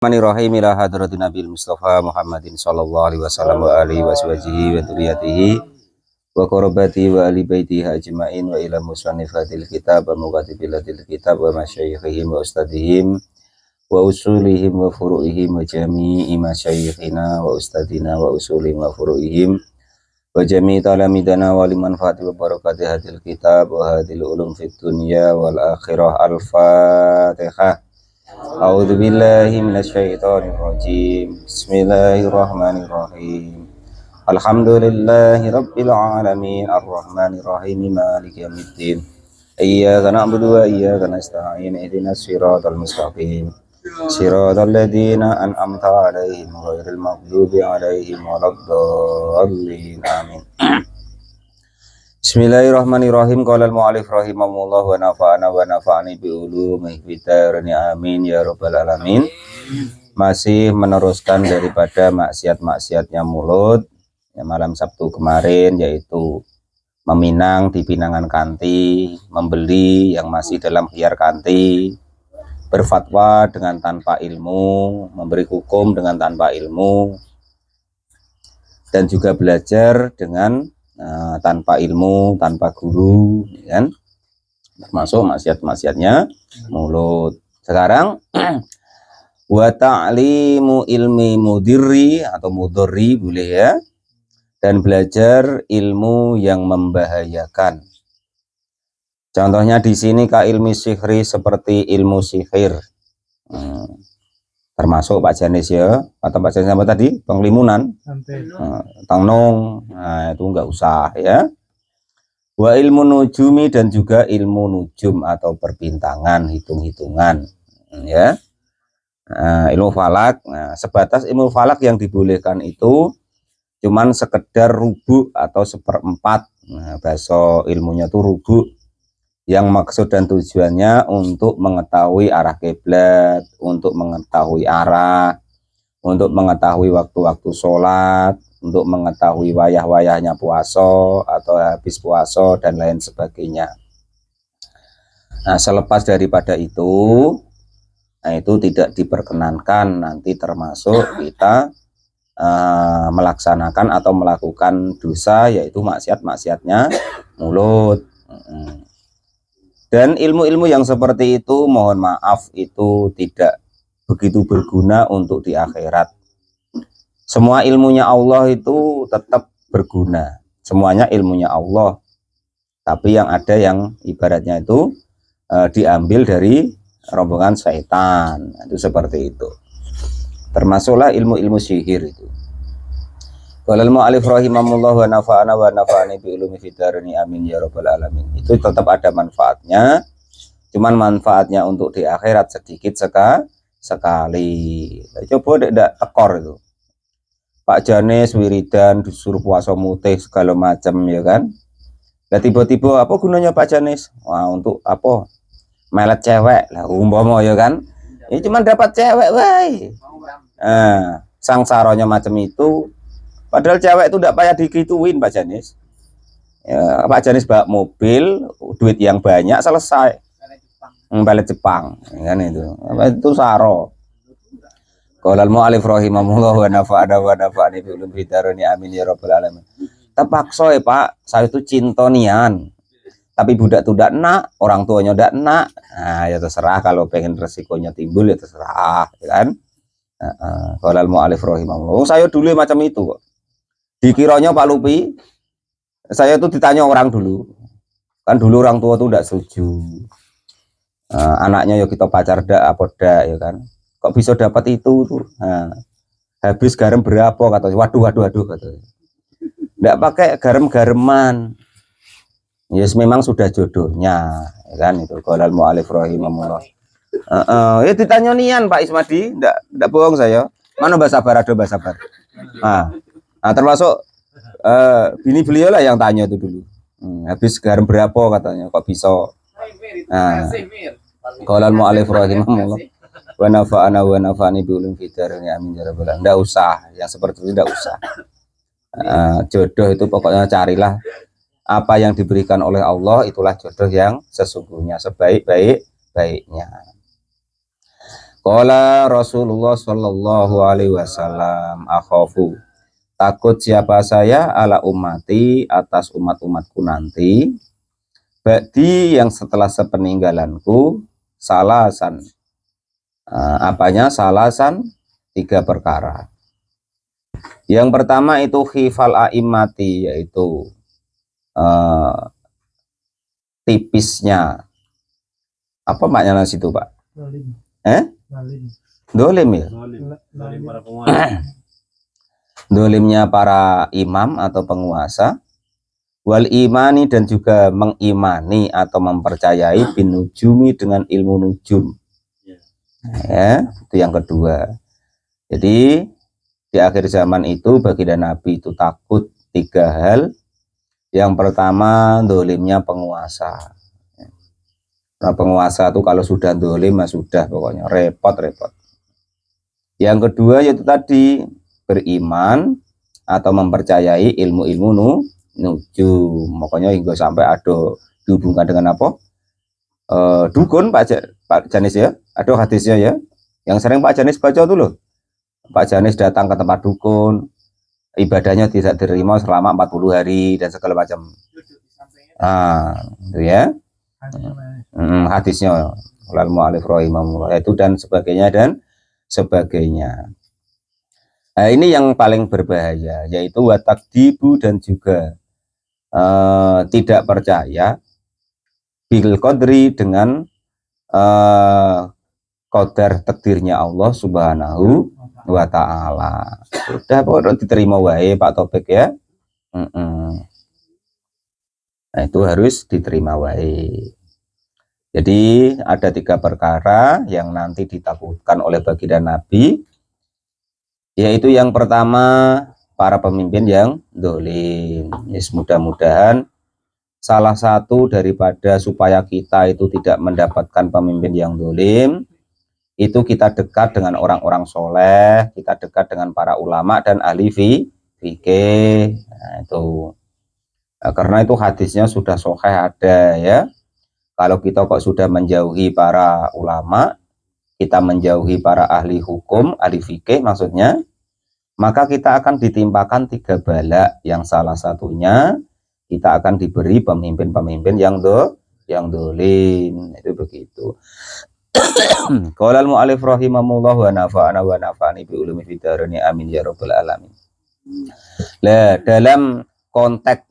Bismillahirrahmanirrahim ila hadratin Nabil Mustafa Muhammadin sallallahu alaihi wasallam wa alihi wa sahbihi wa dzurriyyatihi wa qurabati wa ali baitihi ajmain wa ila musannifatil kitab wa muqaddimatil kitab wa masyayikhihim wa ustadihim wa usulihim wa furu'ihim wa jami'i masyayikhina wa ustadina wa usulihim wa furu'ihim wa jami'i talamidana wa liman fati wa barakati hadil kitab wa hadil ulum fid dunya wal akhirah. Al-Fatihah. A'udzu billahi minasyaitonir rajim. Bismillahirrahmanirrahim. Alhamdulillahi rabbil alamin arrahmanir rahim maliki yaumiddin. Iyyaka na'budu wa iyyaka nasta'in ihdinas siratal mustaqim. Siratal ladzina an'amta 'alaihim ghairil maghdubi alaihim waladdallin. Amin. Bismillahirrahmanirrahim. Qala al-mu'allif rahimahullah wa nafa'ani bi ulumihi fid dharain amin ya rabbal alamin. Masih meneruskan daripada maksiat-maksiatnya mulut ya, malam Sabtu kemarin, yaitu meminang di pinangan kanti, membeli yang masih dalam khiyar kanti, berfatwa dengan tanpa ilmu, memberi hukum dengan tanpa ilmu, dan juga belajar dengan tanpa ilmu, tanpa guru, kan? Termasuk maksiat-maksiatnya mulut. Sekarang wa ta'limu ilmi mudirri atau mudorri boleh ya, dan belajar ilmu yang membahayakan. Contohnya di sini ka ilmi sihri, seperti ilmu sihir. Termasuk Pak Janis ya, atau Pak Janis apa tadi? Penglimunan, tangnong, nah itu enggak usah ya. Wa ilmu nujumi, dan juga ilmu nujum atau perbintangan, hitung-hitungan ya. Ilmu falak, nah, sebatas ilmu falak yang dibolehkan itu cuman sekedar rubuk atau seperempat. Nah, bahasa ilmunya itu rubuk, yang maksud dan tujuannya untuk mengetahui arah kiblat, untuk mengetahui arah, untuk mengetahui waktu-waktu sholat, untuk mengetahui wayah-wayahnya puasa atau habis puasa dan lain sebagainya. Nah, selepas daripada itu, nah itu tidak diperkenankan, nanti termasuk kita melaksanakan atau melakukan dosa, yaitu maksiat-maksiatnya mulut. Dan ilmu-ilmu yang seperti itu, mohon maaf, itu tidak begitu berguna untuk di akhirat. Semua ilmunya Allah itu tetap berguna, semuanya ilmunya Allah, tapi yang ada yang ibaratnya itu diambil dari rombongan syaitan, itu seperti itu. Termasuklah ilmu-ilmu sihir itu. Qala al-mu'allif rahimahullah wa nafa'ani bi ulumi fid dharain amin ya rabbal alamin. Itu tetap ada manfaatnya, cuman manfaatnya untuk di akhirat sedikit sekali. Coba tidak tekor itu. Pak Janis wiridan disuruh puasa mutih segala macam ya kan. Lah tiba-tiba apa gunanya Pak Janis? Wah, untuk apa? Melet cewek lah umpama ya kan. Ini cuma dapat cewek wae. Sangsaronya macam itu. Padahal cewek itu tidak payah digituin Pak Janis. Ya, Pak Janis bawa mobil, duit yang banyak, selesai. Balik Jepang, kan itu. Itu saro. Qala al-mu'allif rahimahullah wa nafa'ani bi ulumi fid dharain amin ya rabbal alamin. Terpaksa ya Pak, saya itu cinta nian. Tapi budak itu tidak nak, orang tuanya tidak nak. Nah, ya terserah, kalau pengen resikonya timbul ya terserah, ya kan? Qala al-mu'allif rahimahullah. Saya dulu macam itu kok. Dikiranya Pak Lupi, saya itu ditanya orang dulu, kan dulu orang tua tuh tidak setuju, anaknya ya kita pacar dak apa dak ya kan, kok bisa dapat itu tuh, habis garam berapa katanya, waduh katanya, tidak pakai garam-garaman, yes memang sudah jodohnya, ya kan itu. Qala al-mu'allif rahimahullah. Ya ditanya nian Pak Ismadi, tidak bohong saya, mana Mbak Sabar, ada Mbak Sabar. Nah, termasuk bini beliau lah yang tanya itu dulu. Habis garam berapa katanya, kok bisa. Qala al-mu'allif rahimahullah wa nafa'ani bi ulumi fid dharain amin ya rabbal alamin. Enggak usah yang seperti itu, enggak usah. Jodoh itu pokoknya carilah apa yang diberikan oleh Allah, itulah jodoh yang sesungguhnya, sebaik-baiknya. Qala Rasulullah sallallahu alaihi wasallam, akhafu, takut siapa saya ala ummati, atas umat-umatku nanti, ba'di, yang setelah sepeninggalanku, salasan, apanya salasan, 3 perkara. Yang pertama itu khifal a'immati, yaitu tipisnya, apa maknanya situ Pak? Dolim ya? Dolimnya para imam atau penguasa, wal imani, dan juga mengimani atau mempercayai bin nujumi, dengan ilmu nujum. Ya, itu yang kedua. Jadi di akhir zaman itu baginda Nabi itu takut 3 hal. Yang pertama, dolimnya penguasa. Nah, penguasa itu kalau sudah dolim, sudah pokoknya repot-repot. Yang kedua yaitu tadi, beriman atau mempercayai ilmu-ilmu nujum. Pokoknya hingga sampai ada dihubungkan dengan apa? Dukun Pak Janis ya. Ada hadisnya ya. Yang sering Pak Janis baca tuh loh. Pak Janis datang ke tempat dukun, ibadahnya tidak diterima selama 40 hari dan segala macam. Itu ya. Hadisnya lalu mu'alif rahimahullah itu dan sebagainya. Nah, ini yang paling berbahaya, yaitu watakdibu, dan juga tidak percaya bil qadri, dengan qadar takdirnya Allah subhanahu wa ta'ala. Sudah pokoknya diterima wae Pak Topik ya. Nah, itu harus diterima wae. Jadi ada 3 perkara yang nanti ditakutkan oleh baginda Nabi, yaitu yang pertama, para pemimpin yang dolim. Yes, mudah-mudahan salah satu daripada supaya kita itu tidak mendapatkan pemimpin yang dolim, itu kita dekat dengan orang-orang soleh, kita dekat dengan para ulama dan ahli fikih. Nah, itu. Nah, karena itu hadisnya sudah sahih ada ya. Kalau kita kok sudah menjauhi para ulama, kita menjauhi para ahli hukum, ahli fikih maksudnya, maka kita akan ditimpakan 3 bala, yang salah satunya kita akan diberi pemimpin-pemimpin yang dolim. Itu begitu. Qala al-mu'alif rahimahullah wa nafa'ana wa nafa'ani bi ulumi fid dharain, amin ya rabbal alamin. Lah, dalam konteks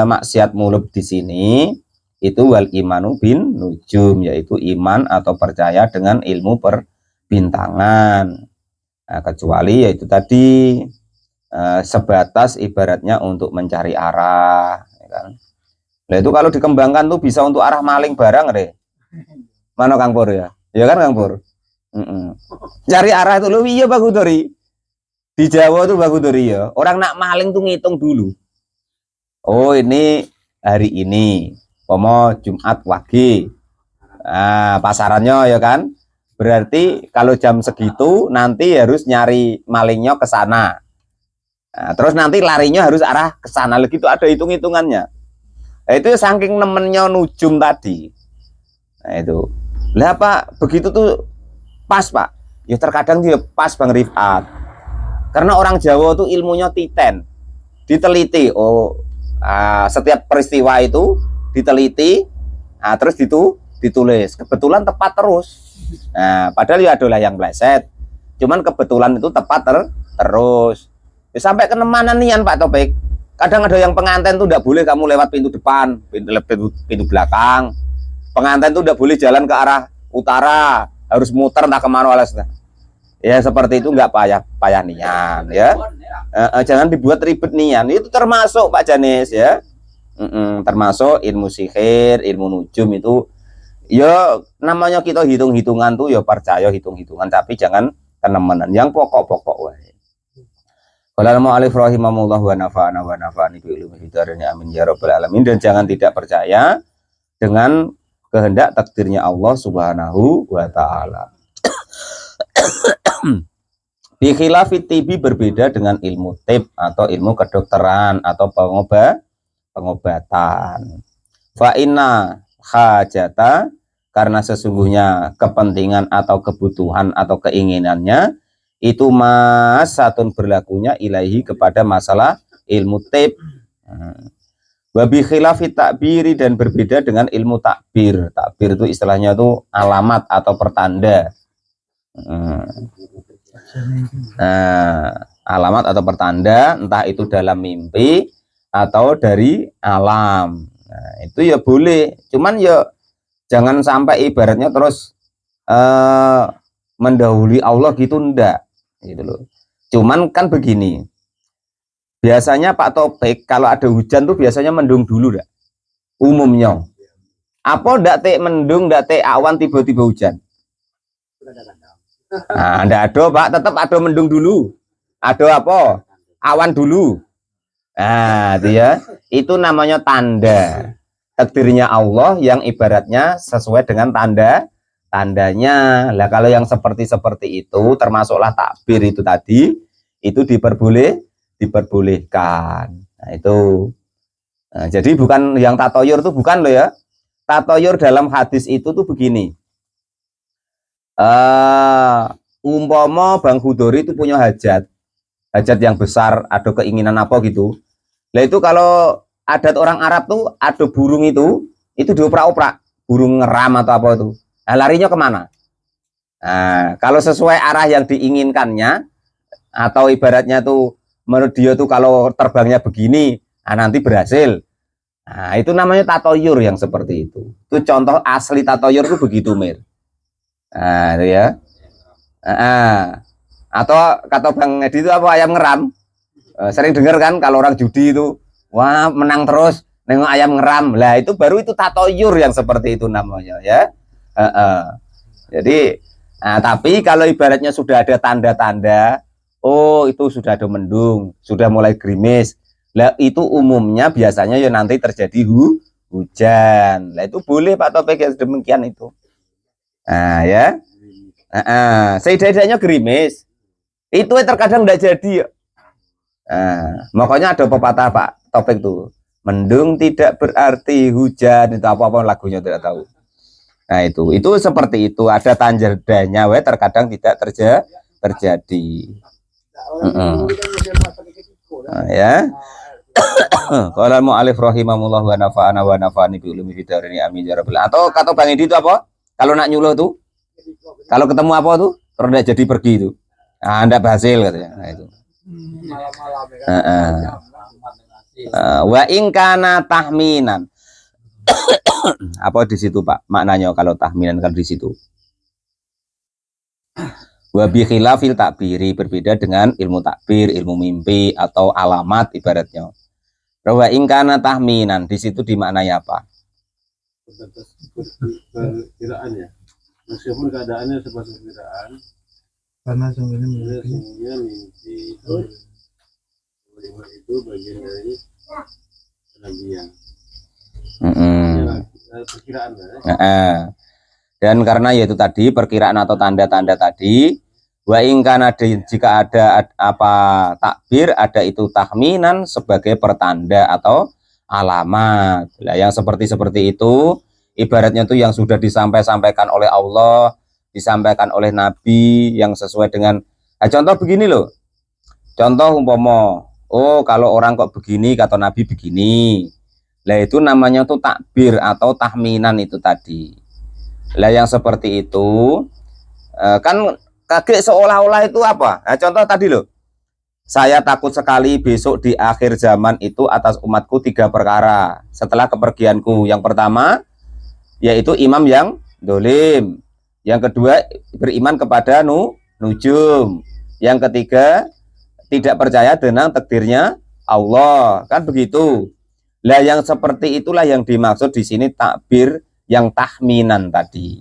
maksiat muluk di sini itu wal imanu bin nujum, yaitu iman atau percaya dengan ilmu perbintangan. Nah, kecuali yaitu tadi sebatas ibaratnya untuk mencari arah, ya kan? Nah, itu kalau dikembangkan tuh bisa untuk arah maling barang deh. Mana Kang Pur ya? Ya kan Kang Pur? Cari arah itu loh, iya bagus dari di Jawa tuh bagus dari ya. Orang nak maling tuh ngitung dulu. Oh, ini hari ini, pomo Jumat Wage. Nah, pasarannya ya kan. Berarti kalau jam segitu nanti harus nyari malingnya ke sana. Nah, terus nanti larinya harus arah ke sana lagi, itu ada hitung-hitungannya. Nah, itu saking nemennya nujum tadi. Nah, itu. Lah Pak, begitu tuh pas Pak. Ya terkadang dia pas Bang Rifat. Karena orang Jawa tuh ilmunya titen. Diteliti. Oh, setiap peristiwa itu diteliti, terus ditulis. Kebetulan tepat terus. Nah, padahal ya adalah yang pleset. Cuman kebetulan itu tepat terus. Ya, sampai kenemanan nian Pak Topik. Kadang ada yang pengantin tuh tidak boleh kamu lewat pintu depan, pintu belakang. Pengantin tuh tidak boleh jalan ke arah utara, harus muter entah kemana alasnya. Ya seperti itu, nggak payah nian ya. Jangan dibuat ribet nian. Itu termasuk Pak Janis ya. Termasuk ilmu sihir, ilmu nujum itu. Ya namanya kita hitung-hitungan tuh ya percaya hitung-hitungan, tapi jangan kenemenan yang pokok-pokok wae. Qala al-mu'alif rahimahullah wa nafa'ana wa nafa'ani bi ulumi fid dharain, amin ya rabbal alamin. Dan jangan tidak percaya dengan kehendak takdirnya Allah subhanahu wa ta'ala. Bi khilafit tibi, berbeda dengan ilmu tib atau ilmu kedokteran atau pengobatan. Fa inna hajata karena sesungguhnya kepentingan atau kebutuhan atau keinginannya itu masatun berlakunya ilahi kepada masalah ilmu taib. Wabi khilafi takbiri dan berbeda dengan ilmu takbir. Takbir itu istilahnya itu alamat atau pertanda. Alamat atau pertanda entah itu dalam mimpi atau dari alam. Nah, itu ya boleh. Cuman ya jangan sampai ibaratnya terus mendahului Allah gitu, ndak gitu loh. Cuman kan begini, biasanya Pak Topik kalau ada hujan tuh biasanya mendung dulu dah umumnya. Apa ndak teh mendung, ndak teh awan tiba-tiba hujan? Nah, ndak ada Pak, tetap ada mendung dulu. Ada apa? Awan dulu. Nah, itu ya. Itu namanya tanda takdirnya Allah yang ibaratnya sesuai dengan tandanya. Lah kalau yang seperti itu termasuklah takbir itu tadi, itu diperbolehkan. Nah, itu. Nah, jadi bukan yang tatoyur itu bukan loh ya. Tatoyur dalam hadis itu tuh begini. Umpama Bang Hudori itu punya hajat yang besar, ada keinginan apa gitu. Lah itu kalau adat orang Arab tuh ada burung itu dioprak-oprak, burung ngeram atau apa itu. Nah, larinya kemana? Nah, kalau sesuai arah yang diinginkannya, atau ibaratnya tuh menurut dia tuh kalau terbangnya begini, nah nanti berhasil. Nah, itu namanya tatoyur yang seperti itu. Itu contoh asli tatoyur tuh begitu, Mir. Nah, itu ya. Atau kata Bang Edi itu apa, ayam ngeram. Sering dengar kan kalau orang judi itu, wah menang terus nengok ayam ngeram. Lah itu baru itu tatoyur yang seperti itu namanya ya. Jadi tapi kalau ibaratnya sudah ada tanda-tanda, oh itu sudah ada mendung, sudah mulai gerimis. Lah itu umumnya biasanya ya nanti terjadi hujan. Lah itu boleh Pak Topik ya demikian itu. Nah ya. Setidaknya gerimis. Itu terkadang tidak jadi ya. Makanya ada pepatah Pak Topik tuh, mendung tidak berarti hujan, itu apa-apa lagunya tidak tahu. Nah itu seperti itu, ada tandanya terkadang tidak terjadi. Ya. Qala mu'alif rahimahullah wa nafa'ana wa nafa'ani bi ulumi fitarini amin ya rabbal. Atau kata Bang Edi itu apa? Kalau nak nyuluh tuh, kalau ketemu apa tuh, terus tidak jadi pergi itu. Nah, Anda berhasil katanya. Nah, itu. Wa ingkana tahminan. Apa di situ Pak maknanya kalau tahminan kan di situ? Wa bi khilafil takbiri, berbeda dengan ilmu takbir, ilmu mimpi atau alamat ibaratnya. Wa ingkana tahminan di situ dimaknai apa? Perkiraannya. Meskipun keadaannya seperti perkiraan, karena sungguhnya mimpi itu bagian dari kenabian. Perkiraan Dan karena yaitu tadi perkiraan atau tanda-tanda tadi, wa ingkana jika ada apa takbir, ada itu tahminan sebagai pertanda atau alamat. Nah, yang seperti itu ibaratnya itu yang sudah disampaikan oleh Allah, disampaikan oleh Nabi yang sesuai dengan contoh begini loh. Contoh umpama, oh kalau orang kok begini kata Nabi begini. Lah itu namanya tuh takbir atau tahminan itu tadi. Lah yang seperti itu kan kaget seolah-olah itu apa? Nah, contoh tadi loh. Saya takut sekali besok di akhir zaman itu atas umatku 3 perkara setelah kepergianku. Yang pertama yaitu imam yang dolim. Yang kedua beriman kepada nujum. Yang ketiga tidak percaya dengan takdirnya Allah. Kan begitu. Lah yang seperti itulah yang dimaksud di sini takbir yang tahminan tadi.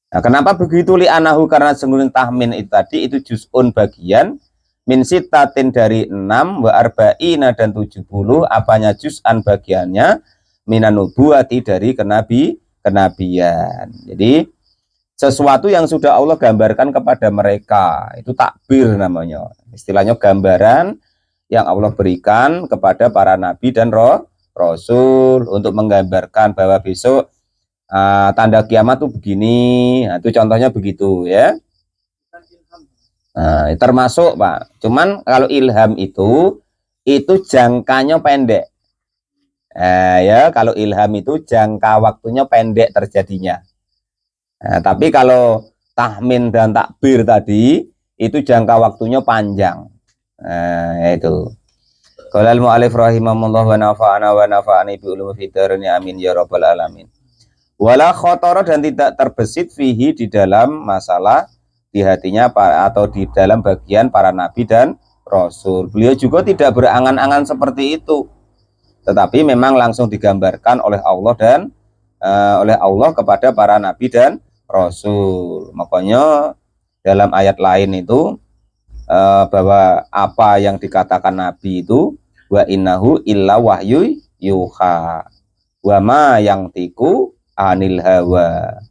Nah, kenapa begitu li'anahu? Karena sungguh tahmin itu tadi itu juz'un bagian min sitatin dari 6 wa arba'ina dan 70 apanya juz'an bagiannya minan nubuwati dari kenabian. Jadi sesuatu yang sudah Allah gambarkan kepada mereka itu takbir namanya. Istilahnya gambaran yang Allah berikan kepada para nabi dan rasul untuk menggambarkan bahwa besok tanda kiamat tuh begini. Nah, itu contohnya begitu ya. Nah, termasuk Pak. Cuman kalau ilham itu jangkanya pendek. Ya, kalau ilham itu jangka waktunya pendek terjadinya. Nah, tapi kalau tahmin dan takbir tadi itu jangka waktunya panjang. Nah, itu. Qala al-mu'allif rahimahullah wa nafa'ani bi ulumi fitrani amin ya rabbal alamin. Wala khotoro, dan tidak terbesit fihi, di dalam masalah di hatinya atau di dalam bagian para nabi dan rasul. Beliau juga tidak berangan-angan seperti itu. Tetapi memang langsung digambarkan oleh Allah dan oleh Allah kepada para nabi dan rasul. Makanya dalam ayat lain itu bahwa apa yang dikatakan nabi itu wa innahu illa wahyu yuha wa ma yang tiku anil hawa.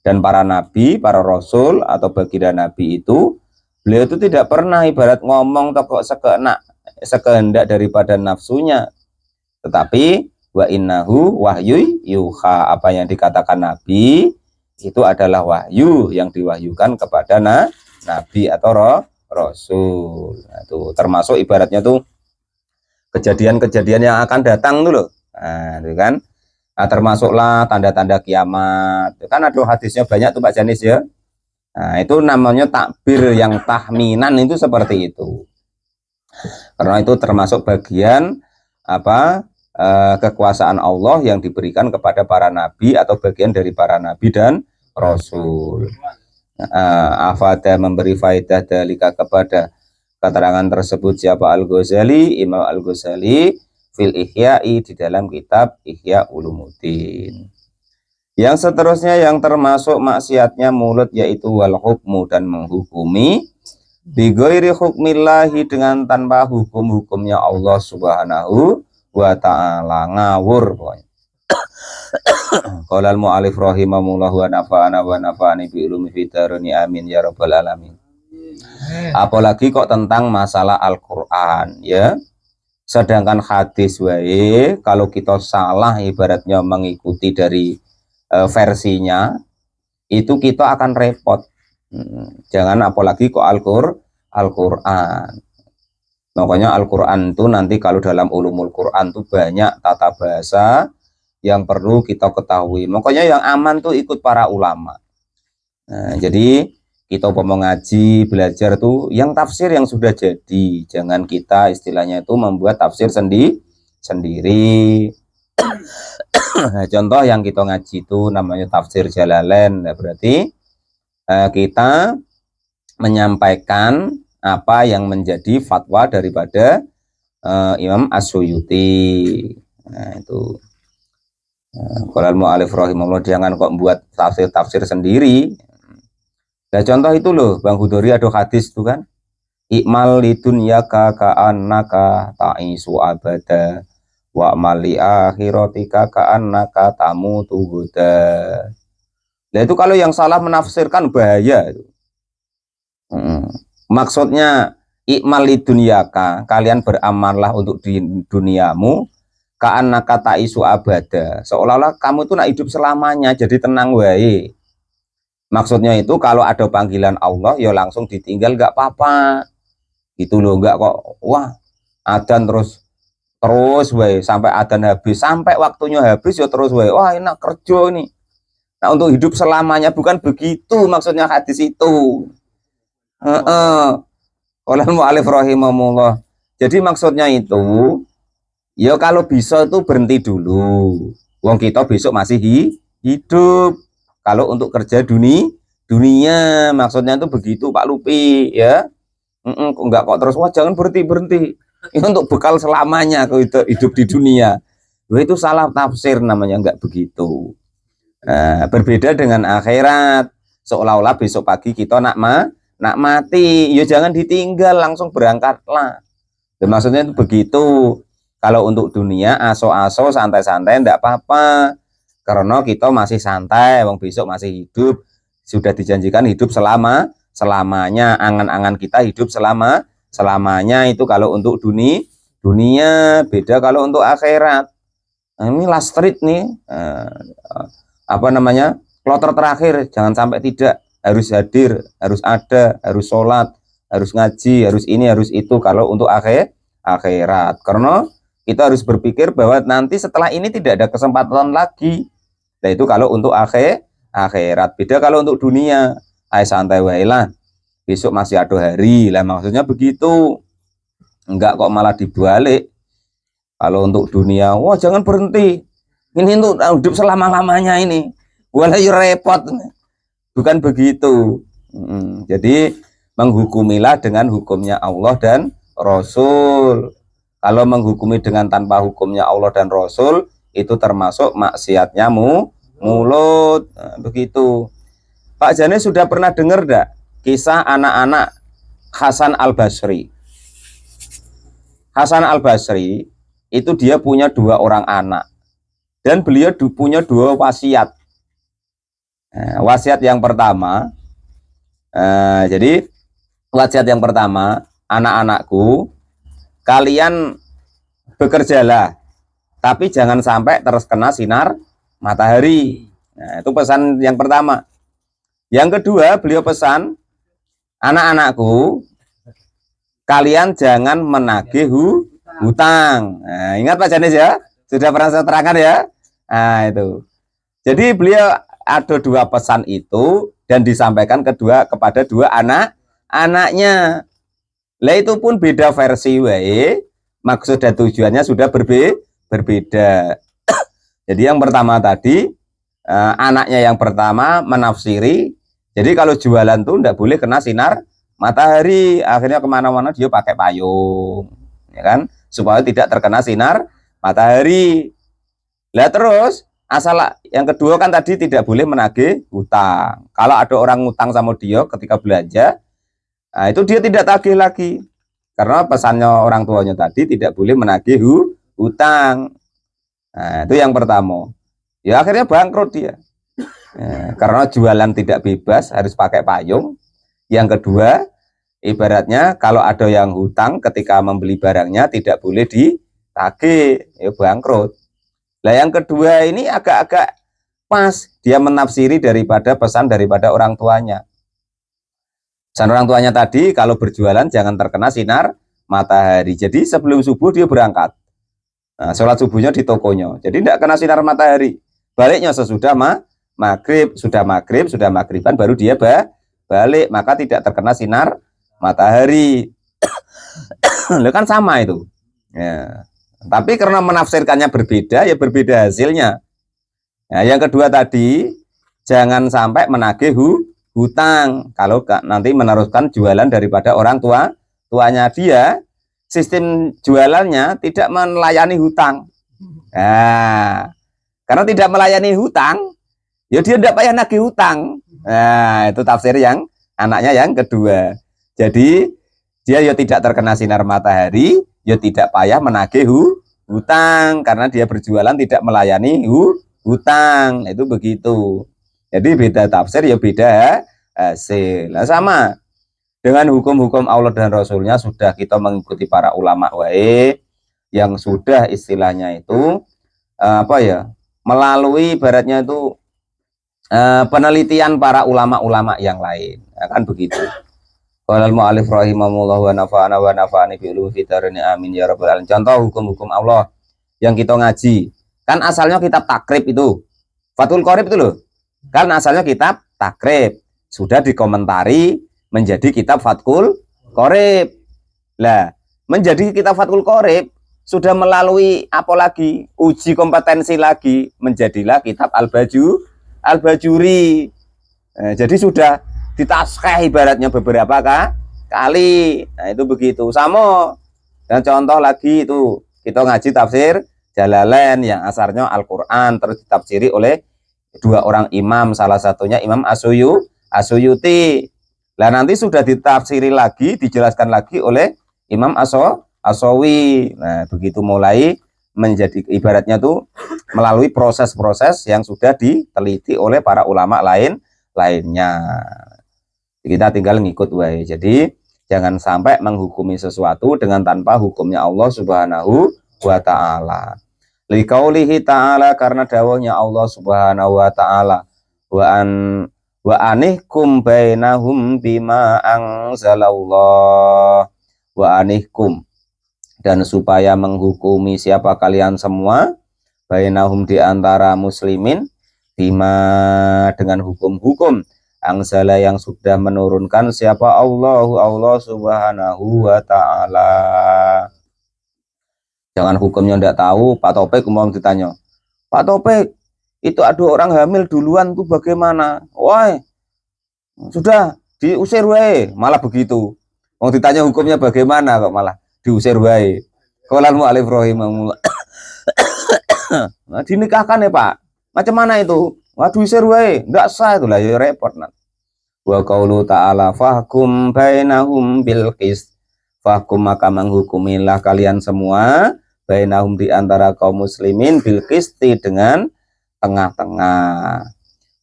Dan para nabi, para rasul atau baginda nabi itu, beliau itu tidak pernah ibarat ngomong kok sekehendak daripada nafsunya, tetapi wa innahu wahyu yuha, apa yang dikatakan nabi itu adalah wahyu yang diwahyukan kepada nabi atau rasul. Nah, itu termasuk ibaratnya tuh kejadian-kejadian yang akan datang tuh loh. Nah, itu kan. Nah, termasuklah tanda-tanda kiamat. Itu kan ada hadisnya banyak tuh Pak Janis ya. Nah, itu namanya takbir yang tahminan itu seperti itu. Karena itu termasuk bagian kekuasaan Allah yang diberikan kepada para nabi atau bagian dari para nabi dan rasul. Afada, memberi faedah dalika kepada keterangan tersebut siapa? Al-Ghazali, Imam Al-Ghazali fil Ihya'i, di dalam kitab Ihya Ulumuddin. Yang seterusnya yang termasuk maksiatnya mulut yaitu wal hukmu, dan menghukumi bighairi hukmillahi, dengan tanpa hukum-hukumnya Allah Subhanahu wa ta'ala, ngawur pokoknya. Qala al-mu'allif rahimahullah wa nafa'ani bi ulumi fitaruni amin ya rabbal alamin. Apalagi kok tentang masalah Al-Qur'an ya. Sedangkan hadis wae kalau kita salah ibaratnya mengikuti dari versinya itu kita akan repot. Jangan apalagi kok Al-Qur'an. Makanya Al-Qur'an itu nanti kalau dalam ulumul Qur'an itu banyak tata bahasa yang perlu kita ketahui. Makanya yang aman tuh ikut para ulama. Nah, jadi kita ngaji, belajar tuh yang tafsir yang sudah jadi. Jangan kita istilahnya itu membuat tafsir sendiri. Nah, contoh yang kita ngaji itu namanya tafsir Jalalain. Nah, berarti kita menyampaikan apa yang menjadi fatwa daripada Imam As-Suyuti. Nah, itu. Qala al-mu'allif rahimahullah, jangan kok buat tafsir sendiri. Nah, contoh itu loh, Bang Hudori ada hadis itu kan. Ikmal lidunyaka ka'annaka ta'isu abada wa mali akhiratika ka'annaka tamutu huda. Nah, itu kalau yang salah menafsirkan bahaya itu. Maksudnya ikmal lidunyaka, kalian beramallah untuk di duniamu, ka'annaka ta'isu abada, seolah-olah kamu itu nak hidup selamanya, jadi tenang wae. Maksudnya itu kalau ada panggilan Allah ya langsung ditinggal, gak apa-apa gitu loh, gak kok wah adzan terus wae sampai adzan habis, sampai waktunya habis ya terus wae, wah enak kerja ini. Nah, untuk hidup selamanya bukan begitu maksudnya hadis itu. Oleh mu'allif rahimahullah. Jadi maksudnya itu ya kalau bisa itu berhenti dulu. Wong kita besok masih hidup. Kalau untuk kerja dunia maksudnya itu begitu Pak Lupi ya. Enggak kok terus wah jangan berhenti. Ini untuk bekal selamanya kalau hidup di dunia. Wah, itu salah tafsir namanya, enggak begitu. Nah, berbeda dengan akhirat. Seolah-olah besok pagi kita nak mati, ya jangan ditinggal, langsung berangkatlah. Dan maksudnya itu begitu. Kalau untuk dunia aso-aso santai-santai enggak apa-apa. Karena kita masih santai, wong besok masih hidup. Sudah dijanjikan hidup selamanya. Angan-angan kita hidup selamanya itu kalau untuk dunia, beda kalau untuk akhirat. Nah, ini last street nih. apa namanya, kloter terakhir, jangan sampai tidak, harus hadir, harus ada, harus sholat, harus ngaji, harus ini, harus itu kalau untuk akhirat. Karena kita harus berpikir bahwa nanti setelah ini tidak ada kesempatan lagi. Nah itu kalau untuk akhirat. Beda kalau untuk dunia, ayo santai wae lah, besok masih ada hari lah, maksudnya begitu. Enggak kok malah dibalik. Kalau untuk dunia, wah jangan berhenti, ini untuk hidup selama-lamanya ini, walah repot. Bukan begitu. Jadi menghukumilah dengan hukumnya Allah dan Rasul. Kalau menghukumi dengan tanpa hukumnya Allah dan Rasul, itu termasuk maksiatnya mulut. Nah, begitu. Pak Jane sudah pernah dengar enggak kisah anak-anak Hasan Al-Basri? Hasan Al-Basri itu dia punya 2 orang anak, dan beliau punya 2 wasiat. Nah, wasiat yang pertama, jadi wasiat yang pertama, anak-anakku, kalian bekerjalah, tapi jangan sampai terkena sinar matahari. Nah, itu pesan yang pertama. Yang kedua, beliau pesan, anak-anakku, kalian jangan menagih hutang. Nah, ingat Pak Janis ya, sudah pernah saya terangkan ya. Nah itu. Jadi beliau ada 2 pesan itu dan disampaikan kepada 2 anaknya. Lah itu pun beda versi wae, maksud dan tujuannya sudah berbeda. Jadi yang pertama tadi, anaknya yang pertama menafsiri, jadi kalau jualan tuh tidak boleh kena sinar matahari, akhirnya kemana-mana dia pakai payung, ya kan, supaya tidak terkena sinar matahari. Lah terus asal yang kedua kan tadi tidak boleh menagih hutang. Kalau ada orang ngutang sama dia ketika belanja, nah itu dia tidak tagih lagi, karena pesannya orang tuanya tadi tidak boleh menagih hutang. Nah itu yang pertama. Ya akhirnya bangkrut dia, ya, karena jualan tidak bebas, harus pakai payung. Yang kedua, ibaratnya kalau ada yang hutang ketika membeli barangnya tidak boleh ditagih, ya bangkrut. Nah yang kedua ini agak-agak pas, dia menafsiri daripada pesan daripada orang tuanya. Pesan orang tuanya tadi kalau berjualan jangan terkena sinar matahari. Jadi sebelum subuh dia berangkat, nah, sholat subuhnya di tokonya, jadi tidak kena sinar matahari. Baliknya sesudah maghrib, sudah maghriban baru dia balik, maka tidak terkena sinar matahari. Loh kan sama itu ya. Tapi karena menafsirkannya berbeda, ya berbeda hasilnya. Nah, yang kedua tadi, jangan sampai menagih hutang. Kalau nanti meneruskan jualan daripada orang tuanya, dia sistem jualannya tidak melayani hutang. Nah, karena tidak melayani hutang, ya dia tidak payah nagih hutang. Nah, itu tafsir yang anaknya yang kedua. Jadi dia ya tidak terkena sinar matahari, ya tidak payah menagih hutang, karena dia berjualan tidak melayani hutang. Itu begitu. Jadi beda tafsir ya beda hasil. Nah, sama dengan hukum-hukum Allah dan Rasulnya, sudah kita mengikuti para ulama wae yang sudah istilahnya itu apa ya, melalui ibaratnya itu penelitian para ulama-ulama yang lain, kan begitu. Qala al-mu'allif rahimahullah wa nafa'ana wa nafa'ani bi ulumi fitarini amin ya rabbal alamin. Contoh hukum-hukum Allah yang kita ngaji, kan asalnya kitab takrib itu, Fathul Qorib itu loh, kan asalnya kitab takrib, sudah dikomentari menjadi kitab Fathul Qorib. Lah, menjadi kitab Fathul Qorib sudah melalui apa lagi, uji kompetensi lagi, menjadilah kitab Al-Bajuri. Jadi sudah ditaskah ibaratnya beberapa kali. Nah itu begitu. Sama dan contoh lagi itu kita ngaji tafsir Jalalain yang asarnya Al-Quran, terus ditafsiri oleh 2 orang imam, salah satunya Imam Asyuyuti. Nah nanti sudah ditafsiri lagi, dijelaskan lagi oleh Imam Ashawi. Nah begitu mulai menjadi ibaratnya tuh melalui proses-proses yang sudah diteliti oleh para ulama lainnya. Kita tinggal ngikut wae. Jadi jangan sampai menghukumi sesuatu dengan tanpa hukumnya Allah Subhanahu wa ta'ala. Liqaulihi ta'ala, karena dawuhnya Allah Subhanahu wa taala, wa anihkum bainahum bima anzalallah, wa anihkum, dan supaya menghukumi siapa kalian semua, bainahum di antara muslimin, bima dengan hukum-hukum, anzala yang sudah menurunkan siapa Allah Subhanahu wa taala. Jangan hukumnya ndak tahu. Pak Topik mau ditanya, Pak Topik, itu ada orang hamil duluan tuh bagaimana? Wah, sudah diusir wae, malah begitu. Mau ditanya hukumnya bagaimana kok malah diusir wae. Qolal mu'allif rahimahullah. Nah, dinikahkan ya Pak. Macam mana itu? Waduh, diusir wae, ndak sah itu lah, ya repot nah. Wa qaulu ta'ala fahkum bainahum bil qist. Fahkum, maka menghukumilah kalian semua, bainahum di antara kaum muslimin, bil qisti dengan tengah-tengah.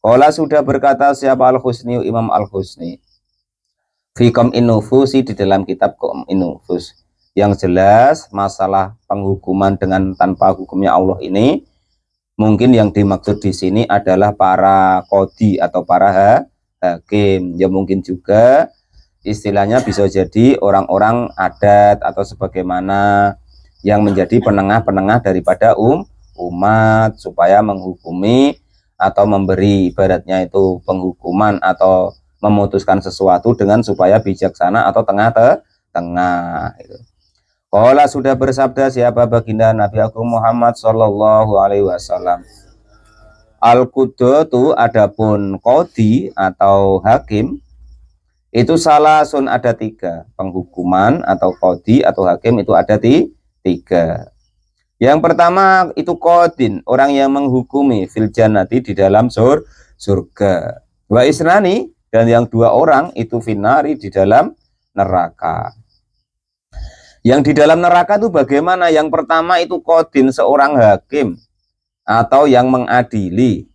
Qala, sudah berkata siapa Al-Husni, Imam Al-Husni, fi qam'in nufusi, di dalam kitab Qam'in Nufus. Yang jelas masalah penghukuman dengan tanpa hukumnya Allah ini, mungkin yang dimaksud di sini adalah para qadi atau para hakim. Ya mungkin juga istilahnya bisa jadi orang-orang adat atau sebagaimana yang menjadi penengah-penengah daripada umat, supaya menghukumi atau memberi ibaratnya itu penghukuman atau memutuskan sesuatu dengan supaya bijaksana atau tengah-tengah. Qala, sudah bersabda siapa baginda Nabi Agung Muhammad sallallahu alaihi wasallam, al-qudatu, adapun qadi atau hakim itu salasun, ada tiga. Penghukuman atau qadi atau hakim itu ada tiga. Yang pertama itu qadin, orang yang menghukumi, fil jannati, di dalam surga. Wa isnani, dan yang dua orang itu finari, di dalam neraka. Yang di dalam neraka itu bagaimana? Yang pertama itu qadin, seorang hakim atau yang mengadili.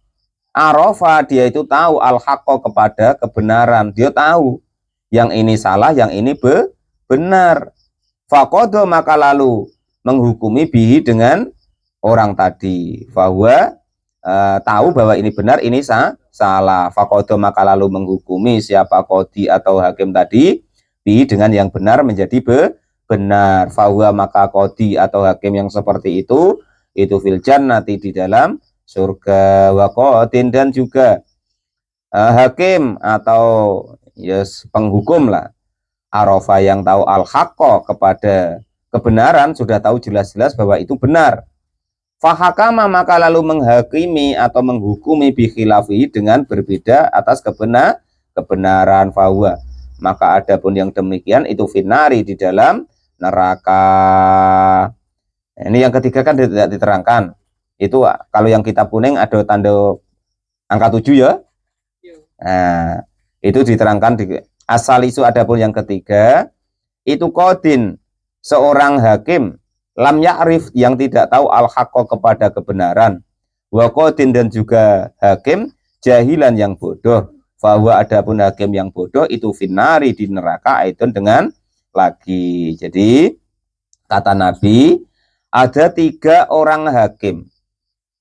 Arafa, dia itu tahu al-haqqo, kepada kebenaran. Dia tahu yang ini salah, yang ini benar. Faqadha, maka lalu menghukumi bihi, dengan orang tadi. Bahwa tahu bahwa ini benar, ini salah. Faqadha, maka lalu menghukumi siapa qadi atau hakim tadi, bihi, dengan yang benar menjadi benar. Bahwa maka qadi atau hakim yang seperti itu fil jannati, di dalam surga. Wa qadin, dan juga hakim atau penghukum lah, arafa, yang tahu al-haqqo, kepada kebenaran, sudah tahu jelas-jelas bahwa itu benar. Fahakama, maka lalu menghakimi atau menghukumi bikhilafi, dengan berbeda atas kebenaran. Fahuwa, maka adapun yang demikian itu finari, di dalam neraka. Ini yang ketiga kan tidak diterangkan. Itu kalau yang kitab kuning ada tanda angka 7 ya. Nah, itu diterangkan di asal isu. Adapun yang ketiga itu qadin, seorang hakim, lam ya'rif, yang tidak tahu al-haqqo, kepada kebenaran. Wa qadin, dan juga hakim, jahilan, yang bodoh. Bahwa adapun hakim yang bodoh itu finari, di neraka, itu dengan lagi. Jadi kata Nabi, ada 3 orang hakim.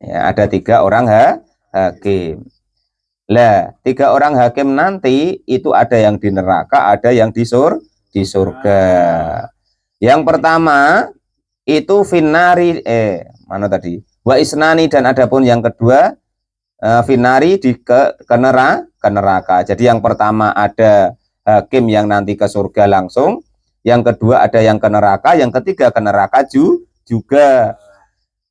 Ya, ada 3 orang hakim. Lah, 3 orang hakim nanti itu ada yang di neraka, ada yang di surga. Yang pertama itu finari, mana tadi? Wa isnani, dan adapun yang kedua finari, di ke neraka. Jadi yang pertama ada hakim yang nanti ke surga langsung, yang kedua ada yang ke neraka, yang ketiga ke neraka juga.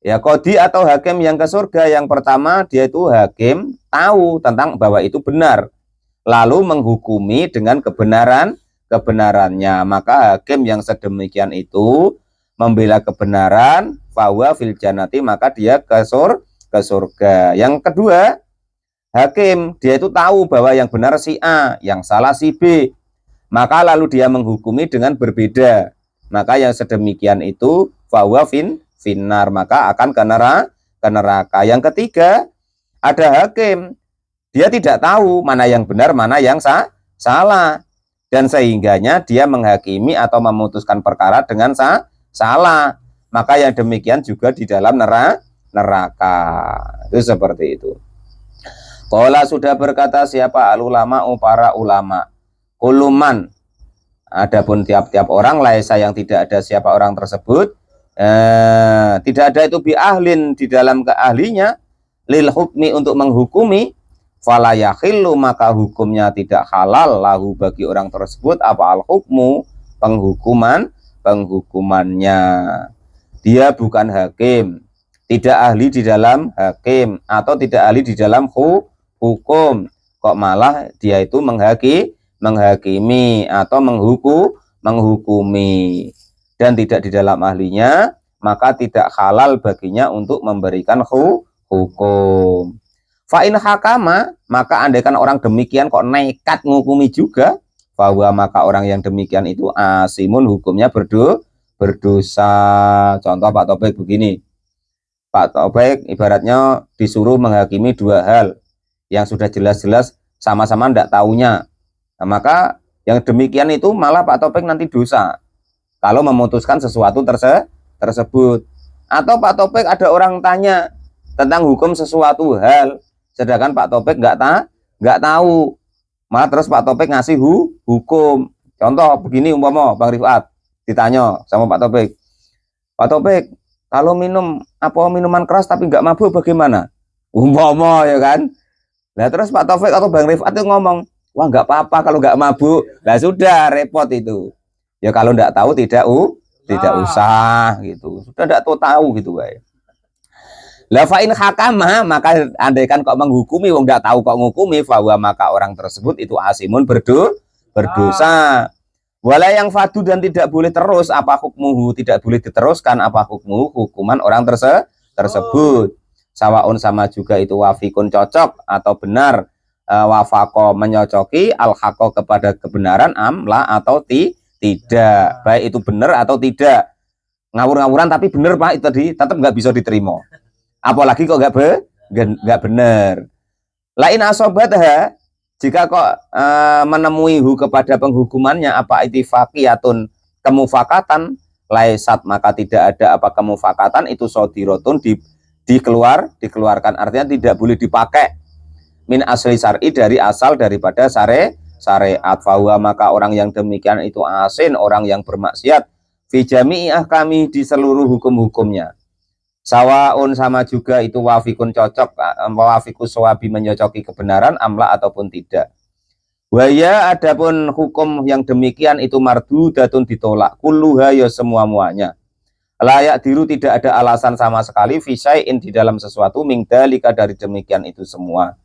Ya, qadi atau hakim yang ke surga, yang pertama dia itu hakim, tahu tentang bahwa itu benar, lalu menghukumi dengan kebenarannya. Maka hakim yang sedemikian itu membela kebenaran, bahwa fil jannati, maka dia ke surga. Yang kedua, hakim, dia itu tahu bahwa yang benar si A, yang salah si B, maka lalu dia menghukumi dengan berbeda. Maka yang sedemikian itu bahwa finnar, maka akan ke neraka. Yang ketiga, ada hakim, dia tidak tahu mana yang benar, mana yang salah, dan sehingganya dia menghakimi atau memutuskan perkara dengan salah. Maka yang demikian juga di dalam neraka. Itu seperti itu. Qala sudah berkata siapa al-ulama, para ulama. Kuluman, adapun tiap-tiap orang laisa yang tidak ada siapa orang tersebut, tidak ada itu bi ahlin di dalam keahlinya lil hukmi untuk menghukumi, fala yakhillu maka hukumnya tidak halal lahu bagi orang tersebut apa al hukmu penghukumannya. Dia bukan hakim, tidak ahli di dalam hakim atau tidak ahli di dalam hukum, kok malah dia itu menghakimi atau menghukumi dan tidak di dalam ahlinya, maka tidak halal baginya untuk memberikan hukum. Fa'in hakama, maka andaikan orang demikian kok nekat menghukumi juga, bahwa maka orang yang demikian itu asimun, hukumnya berdosa. Contoh Pak Topik begini, Pak Topik ibaratnya disuruh menghakimi dua hal yang sudah jelas-jelas sama-sama tidak taunya. Nah, maka yang demikian itu malah Pak Topik nanti dosa kalau memutuskan sesuatu tersebut. Atau Pak Topik ada orang tanya tentang hukum sesuatu hal, sedangkan Pak Topik nggak tahu, malah terus Pak Topik ngasih hukum. Contoh begini, umpama Bang Rifat ditanya sama Pak Topik, Pak Topik kalau minuman keras tapi nggak mabuk bagaimana? Umpama ya kan. Nah terus Pak Taufik atau Bang Rifat itu ngomong, wah nggak apa-apa kalau nggak mabuk. Lah sudah repot itu. Ya kalau nggak tahu tidak usah gitu. Sudah nggak tahu gitu guys. Lah fa'in hakama, maka andaikan kok menghukumi wong nggak tahu kok menghukumi, bahwa maka orang tersebut itu asimun berdosa. Wala yang fadu dan tidak boleh terus apa hukmuhu, tidak boleh diteruskan apa hukuman orang tersebut. Sawaun sama juga itu wafikun cocok atau benar, wafako menyocoki al-haqo kepada kebenaran, amla atau tidak, baik itu benar atau tidak. Ngawur-ngawuran tapi benar Pak, itu tadi tetap nggak bisa diterima, apalagi kok nggak benar. Lain asobatha, jika kok menemui kepada penghukumannya apa itifaqiyatun, kemufakatan, laisat maka tidak ada apa kemufakatan itu sodirotun dikeluarkan, artinya tidak boleh dipakai min asli syar'i dari asal daripada syariat, bahwa maka orang yang demikian itu asin, orang yang bermaksiat fi jami'i ahkami di seluruh hukum-hukumnya. Sawaun sama juga itu wafikun cocok, wafikus sawabi menyocoki kebenaran, amla ataupun tidak. Waya adapun hukum yang demikian itu mardudatun ditolak, kulluha ya semua-muanya. Layak diru tidak ada alasan sama sekali fisai'in di dalam sesuatu mingdalika dari demikian itu semua.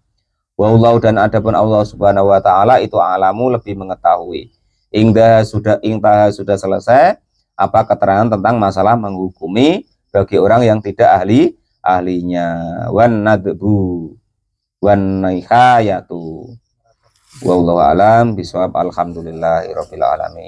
Wallahu dan adapun Allah Subhanahu wa taala itu alamu lebih mengetahui. Ingtaha sudah selesai apa keterangan tentang masalah menghukumi bagi orang yang tidak ahlinya. Wan nadbu wan nihayatu. Wallahu alam bisawab, alhamdulillahirabbil alamin.